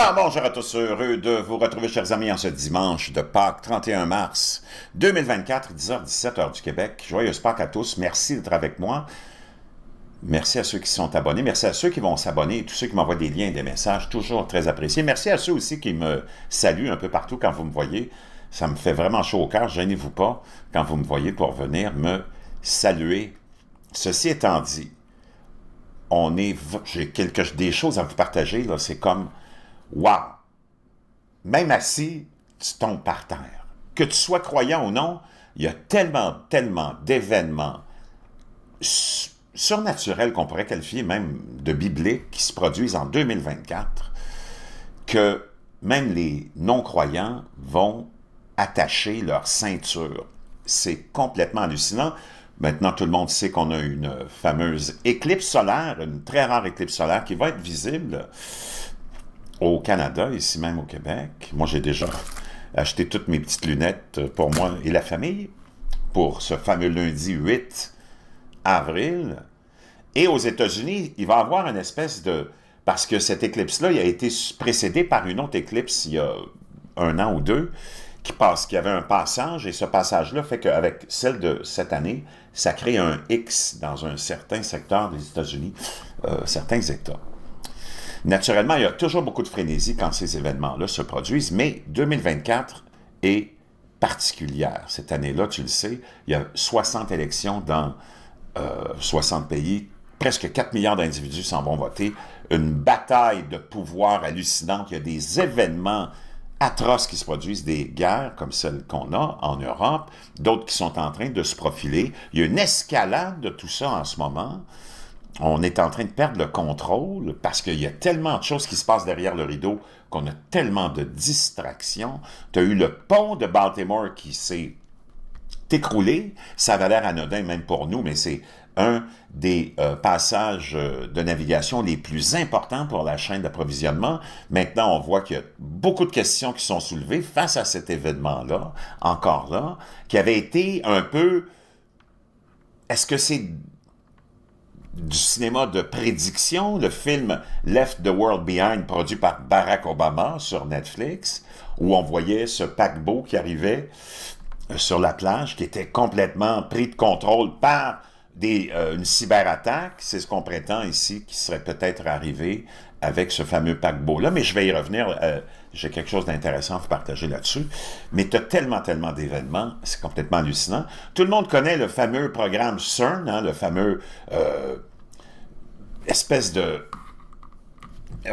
Ah, bonjour à tous, heureux de vous retrouver, chers amis, en ce dimanche de Pâques, 31 mars 2024, 10h-17h heure du Québec. Joyeuse Pâques à tous, merci d'être avec moi. Merci à ceux qui sont abonnés, merci à ceux qui vont s'abonner, tous ceux qui m'envoient des liens et des messages, toujours très appréciés. Merci à ceux aussi qui me saluent un peu partout quand vous me voyez. Ça me fait vraiment chaud au cœur, gênez-vous pas quand vous me voyez pour venir me saluer. Ceci étant dit, j'ai des choses à vous partager, là, c'est comme... Wow! Même assis, tu tombes par terre. Que tu sois croyant ou non, il y a tellement d'événements surnaturels qu'on pourrait qualifier même de bibliques qui se produisent en 2024 que même les non-croyants vont attacher leur ceinture. C'est complètement hallucinant. Maintenant, tout le monde sait qu'on a une fameuse éclipse solaire, une très rare éclipse solaire qui va être visible au Canada, ici même au Québec. Moi, j'ai déjà acheté toutes mes petites lunettes pour moi et la famille pour ce fameux lundi 8 avril. Et aux États-Unis, il va y avoir une espèce de... Parce que cette éclipse-là, il a été précédée par une autre éclipse il y a 1 an ou 2, qui y avait un passage, et ce passage-là fait qu'avec celle de cette année, ça crée un X dans un certain secteur des États-Unis, certains États. Naturellement, il y a toujours beaucoup de frénésie quand ces événements-là se produisent, mais 2024 est particulière. Cette année-là, tu le sais, il y a 60 élections dans 60 pays, presque 4 milliards d'individus s'en vont voter, une bataille de pouvoir hallucinante, il y a des événements atroces qui se produisent, des guerres comme celle qu'on a en Europe, d'autres qui sont en train de se profiler. Il y a une escalade de tout ça en ce moment. On est en train de perdre le contrôle parce qu'il y a tellement de choses qui se passent derrière le rideau qu'on a tellement de distractions. Tu as eu le pont de Baltimore qui s'est écroulé. Ça avait l'air anodin même pour nous, mais c'est un des passages de navigation les plus importants pour la chaîne d'approvisionnement. Maintenant, on voit qu'il y a beaucoup de questions qui sont soulevées face à cet événement-là, encore là, qui avait été un peu... Est-ce que c'est du cinéma de prédiction, le film Left the World Behind, produit par Barack Obama sur Netflix, où on voyait ce paquebot qui arrivait sur la plage, qui était complètement pris de contrôle par une cyberattaque. C'est ce qu'on prétend ici qui serait peut-être arrivé avec ce fameux paquebot-là, mais je vais y revenir. J'ai quelque chose d'intéressant à vous partager là-dessus. Mais tu as tellement d'événements, c'est complètement hallucinant. Tout le monde connaît le fameux programme CERN, hein, le fameux espèce de...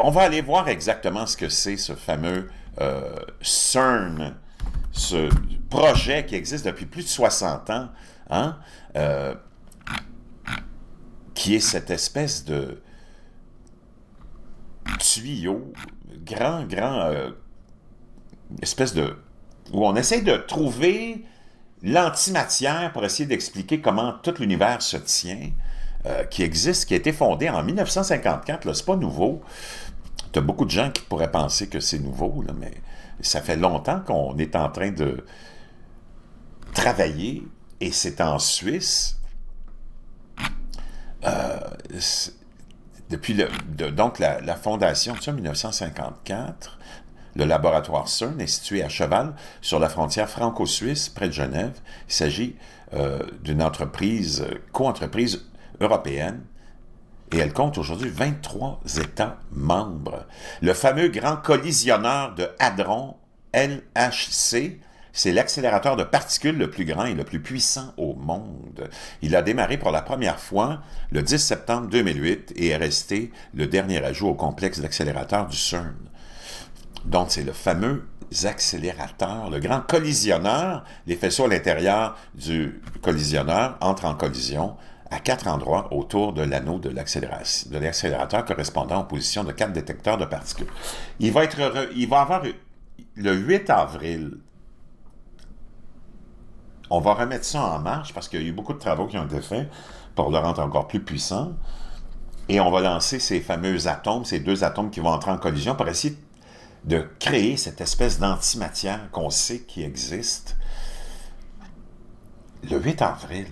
On va aller voir exactement ce que c'est, ce fameux CERN, ce projet qui existe depuis plus de 60 ans, hein, qui est cette espèce de tuyau, grand, espèce de... où on essaie de trouver l'antimatière pour essayer d'expliquer comment tout l'univers se tient, qui existe, qui a été fondé en 1954, là, c'est pas nouveau. Tu as beaucoup de gens qui pourraient penser que c'est nouveau, là, mais ça fait longtemps qu'on est en train de travailler, et c'est en Suisse. Depuis donc la fondation, tu sais, en 1954, le laboratoire CERN est situé à cheval sur la frontière franco-suisse, près de Genève. Il s'agit d'une entreprise, co-entreprise européenne, et elle compte aujourd'hui 23 États membres. Le fameux grand collisionneur de hadrons, LHC, c'est l'accélérateur de particules le plus grand et le plus puissant au monde. Il a démarré pour la première fois le 10 septembre 2008 et est resté le dernier ajout au complexe d'accélérateurs du CERN. Donc, c'est le fameux accélérateur, le grand collisionneur. Les faisceaux à l'intérieur du collisionneur entrent en collision à 4 endroits autour de l'anneau de l'accélérateur correspondant aux positions de 4 détecteurs de particules. Il va avoir le 8 avril. On va remettre ça en marche parce qu'il y a eu beaucoup de travaux qui ont été faits pour le rendre encore plus puissant. Et on va lancer ces fameux atomes, ces 2 atomes qui vont entrer en collision pour essayer de créer cette espèce d'antimatière qu'on sait qui existe. Le 8 avril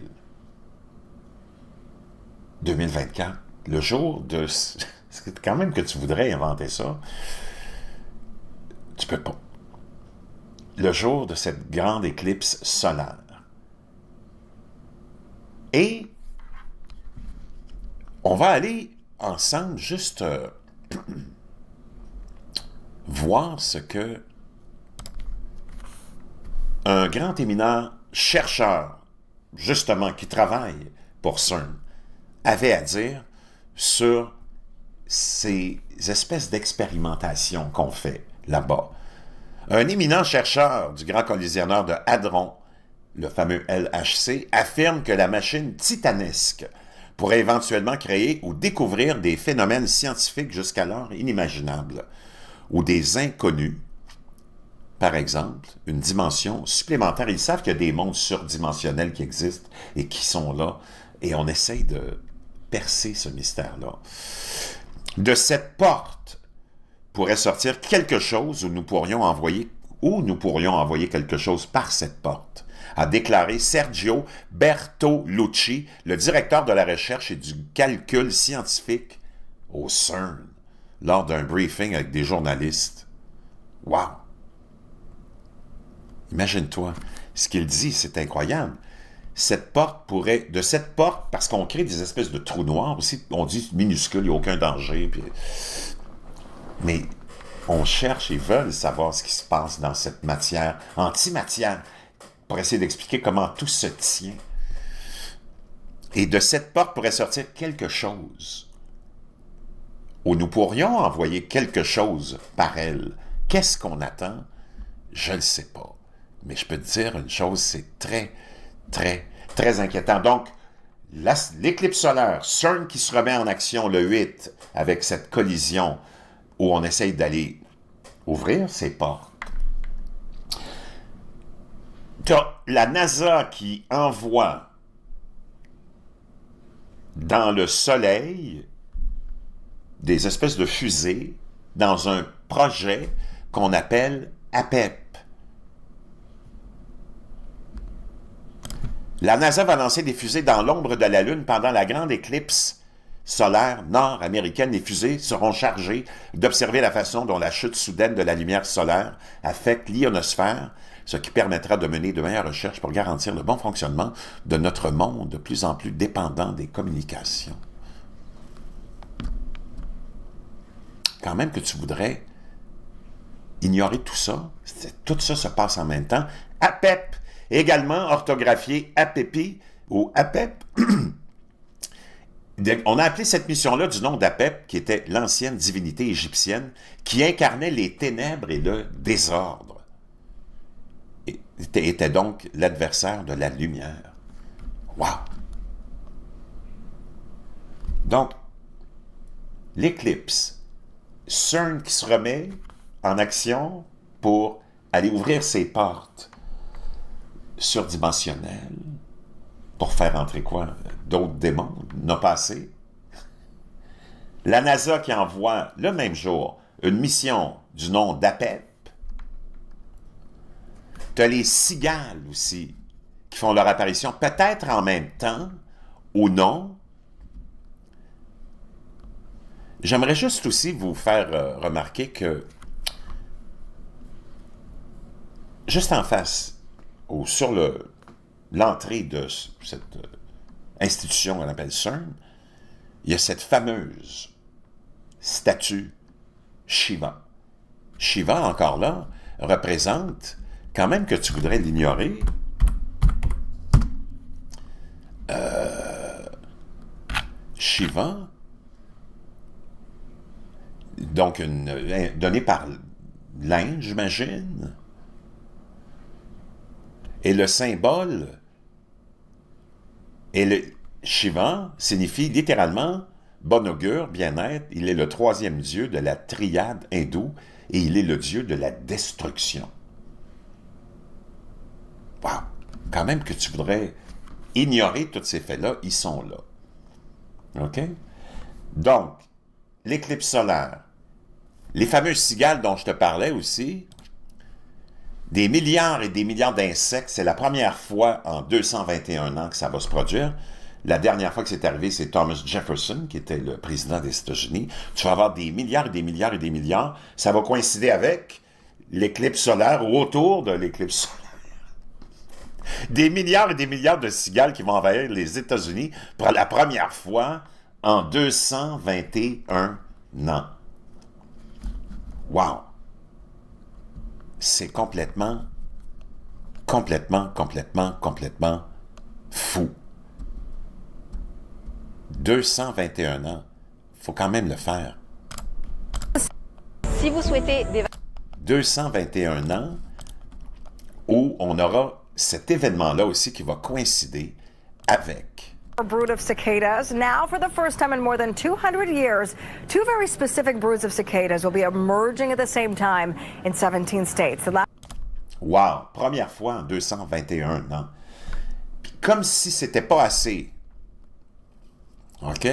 2024, le jour de... C'est quand même que tu voudrais inventer ça. Tu peux pas. Le jour de cette grande éclipse solaire. Et on va aller ensemble juste voir ce que un grand éminent chercheur, justement, qui travaille pour CERN, avait à dire sur ces espèces d'expérimentations qu'on fait là-bas. Un éminent chercheur du Grand Collisionneur de Hadron, le fameux LHC, affirme que la machine titanesque pourrait éventuellement créer ou découvrir des phénomènes scientifiques jusqu'alors inimaginables, ou des inconnus, par exemple, une dimension supplémentaire. Ils savent qu'il y a des mondes surdimensionnels qui existent et qui sont là, et on essaye de percer ce mystère-là. De cette porte pourrait sortir quelque chose où nous pourrions envoyer quelque chose par cette porte, a déclaré Sergio Bertolucci, le directeur de la recherche et du calcul scientifique au CERN, lors d'un briefing avec des journalistes. Wow! Imagine-toi, ce qu'il dit, c'est incroyable. De cette porte, parce qu'on crée des espèces de trous noirs aussi, on dit minuscules, il n'y a aucun danger, mais on cherche et veulent savoir ce qui se passe dans cette matière, antimatière, pour essayer d'expliquer comment tout se tient. Et de cette porte pourrait sortir quelque chose, où nous pourrions envoyer quelque chose par elle. Qu'est-ce qu'on attend? Je ne le sais pas. Mais je peux te dire une chose, c'est très, très, très inquiétant. Donc, l'éclipse solaire, CERN qui se remet en action le 8 avec cette collision où on essaye d'aller ouvrir ses portes. Tu as la NASA qui envoie dans le Soleil des espèces de fusées dans un projet qu'on appelle APEP. La NASA va lancer des fusées dans l'ombre de la Lune pendant la grande éclipse solaire nord-américaine. Les fusées seront chargées d'observer la façon dont la chute soudaine de la lumière solaire affecte l'ionosphère, ce qui permettra de mener de meilleures recherches pour garantir le bon fonctionnement de notre monde de plus en plus dépendant des communications. Quand même que tu voudrais ignorer tout ça, tout ça se passe en même temps. APEP, également orthographié APEPI ou APEP. On a appelé cette mission-là du nom d'Apep, qui était l'ancienne divinité égyptienne, qui incarnait les ténèbres et le désordre. Et était donc l'adversaire de la lumière. Wow! Donc, l'éclipse, CERN qui se remet en action pour aller ouvrir ses portes surdimensionnelles, pour faire entrer quoi? D'autres démons? N'a pas assez. La NASA qui envoie le même jour une mission du nom d'APEP. Tu as les cigales aussi qui font leur apparition peut-être en même temps ou non. J'aimerais juste aussi vous faire remarquer que juste en face ou sur l'entrée de cette institution qu'on appelle CERN, il y a cette fameuse statue Shiva. Shiva, encore là, représente, quand même que tu voudrais l'ignorer, Shiva, donc donnée par l'Inde, j'imagine, et le symbole, et le Shiva signifie littéralement bon augure, bien-être. Il est le troisième dieu de la triade hindoue et il est le dieu de la destruction. Wow! Quand même que tu voudrais ignorer tous ces faits-là, ils sont là. OK? Donc, l'éclipse solaire, les fameuses cigales dont je te parlais aussi, des milliards et des milliards d'insectes, c'est la première fois en 221 ans que ça va se produire. La dernière fois que c'est arrivé, c'est Thomas Jefferson, qui était le président des États-Unis. Tu vas avoir des milliards et des milliards et des milliards. Ça va coïncider avec l'éclipse solaire ou autour de l'éclipse solaire. Des milliards et des milliards de cigales qui vont envahir les États-Unis pour la première fois en 221 ans. Wow! C'est complètement fou. 221 ans. Faut quand même le faire. Si vous souhaitez des 221 ans où on aura cet événement-là aussi qui va coïncider avec brood of cicadas. Now, for the first time in more than 200 years, two very specific broods of cicadas will be emerging at the same time in 17 states. wow, première fois en 221 ans. Puis comme si c'était pas assez, OK?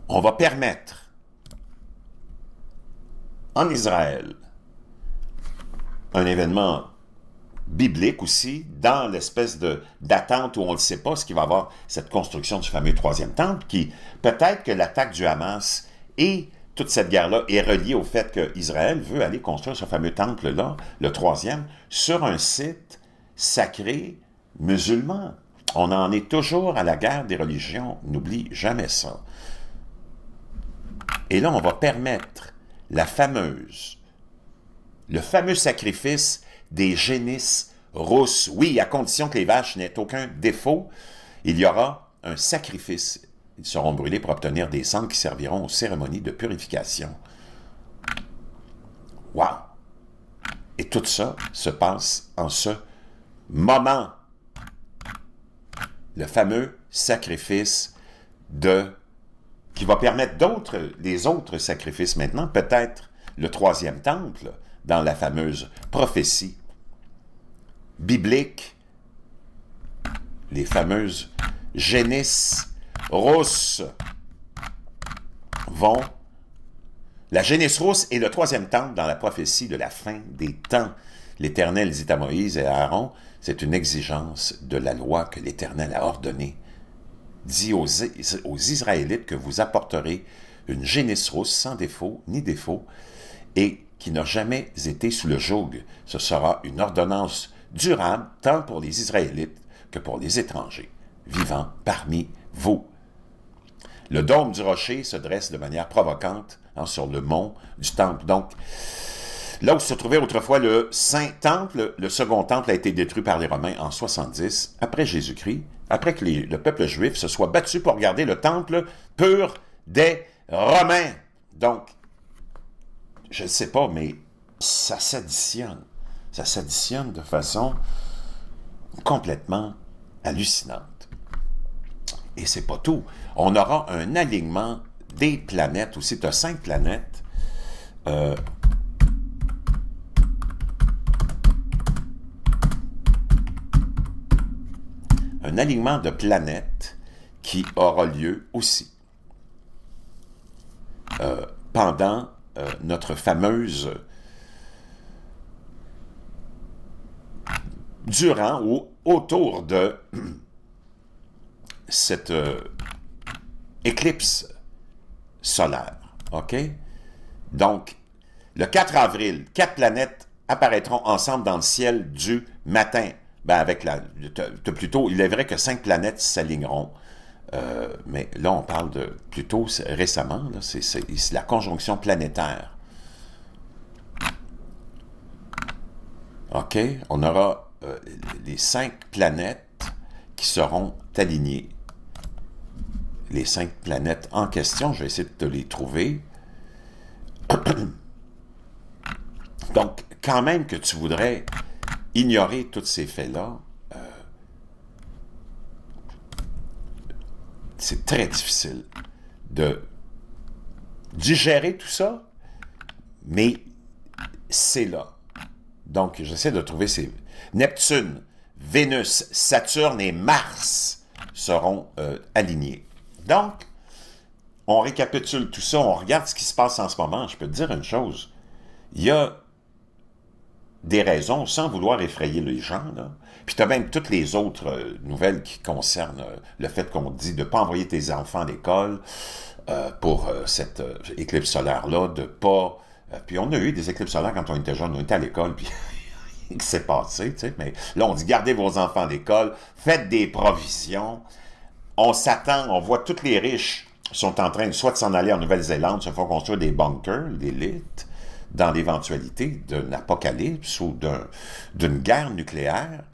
On va permettre en Israël un événement biblique aussi, dans l'espèce d'attente où on ne sait pas ce qu'il va y avoir, cette construction du fameux troisième temple, qui peut-être que l'attaque du Hamas et toute cette guerre-là est reliée au fait qu'Israël veut aller construire ce fameux temple-là, le troisième, sur un site sacré musulman. On en est toujours à la guerre des religions, n'oublie jamais ça. Et là, on va permettre le fameux sacrifice des génisses rousses. Oui, à condition que les vaches n'aient aucun défaut, il y aura un sacrifice. Ils seront brûlés pour obtenir des cendres qui serviront aux cérémonies de purification. Wow! Et tout ça se passe en ce moment. Le fameux sacrifice qui va permettre les autres sacrifices maintenant, peut-être le troisième temple, dans la fameuse prophétie biblique, les fameuses génisses rousses vont... La génisse rousse est le troisième temple dans la prophétie de la fin des temps. L'Éternel dit à Moïse et à Aaron, c'est une exigence de la loi que l'Éternel a ordonnée. Dit aux Israélites que vous apporterez une génisse rousse sans défaut ni défaut et qui n'a jamais été sous le joug. Ce sera une ordonnance durable tant pour les Israélites que pour les étrangers vivant parmi vous. Le dôme du rocher se dresse de manière provocante sur le mont du temple. Donc, là où se trouvait autrefois le Saint-Temple, le second temple a été détruit par les Romains en 70, après Jésus-Christ, après que le peuple juif se soit battu pour garder le temple pur des Romains. Donc, je ne sais pas, mais ça s'additionne. Ça s'additionne de façon complètement hallucinante. Et c'est pas tout. On aura un alignement des planètes aussi. Tu as 5 planètes. Un alignement de planètes qui aura lieu aussi pendant notre fameuse durant ou autour de cette éclipse solaire. OK? Donc, le 4 avril, 4 planètes apparaîtront ensemble dans le ciel du matin. Ben avec plutôt, il est vrai que 5 planètes s'aligneront. Mais là, on parle de plutôt récemment, c'est la conjonction planétaire. OK? On aura les 5 planètes qui seront alignées. Les 5 planètes en question, je vais essayer de te les trouver. Donc, quand même que tu voudrais ignorer tous ces faits-là, c'est très difficile de digérer tout ça, mais c'est là. Donc, j'essaie de trouver ces... Neptune, Vénus, Saturne et Mars seront alignés. Donc, on récapitule tout ça, on regarde ce qui se passe en ce moment. Je peux te dire une chose, il y a des raisons, sans vouloir effrayer les gens, là. Puis tu as même toutes les autres nouvelles qui concernent le fait qu'on dit de ne pas envoyer tes enfants à l'école pour cette éclipse solaire-là, de ne pas Puis on a eu des éclipses solaires quand on était jeune, on était à l'école, puis qu'est-ce qui s'est passé, tu sais, mais là, on dit, gardez vos enfants à l'école, faites des provisions, on s'attend, on voit tous les riches sont en train soit de s'en aller en Nouvelle-Zélande, se font construire des bunkers, des lits, dans l'éventualité d'un apocalypse ou d'une guerre nucléaire.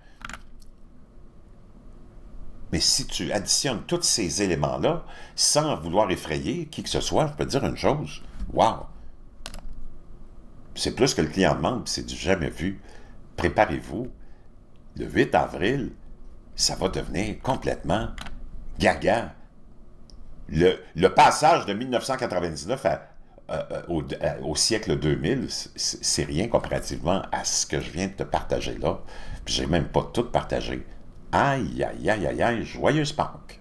Mais si tu additionnes tous ces éléments-là, sans vouloir effrayer qui que ce soit, je peux te dire une chose, wow! C'est plus que le client demande, puis c'est du jamais vu. Préparez-vous, le 8 avril, ça va devenir complètement gaga. Le passage de 1999 au siècle 2000, c'est rien comparativement à ce que je viens de te partager là. Puis j'ai même pas tout partagé. Aïe, aïe, aïe, aïe, aïe, joyeuse Pâques!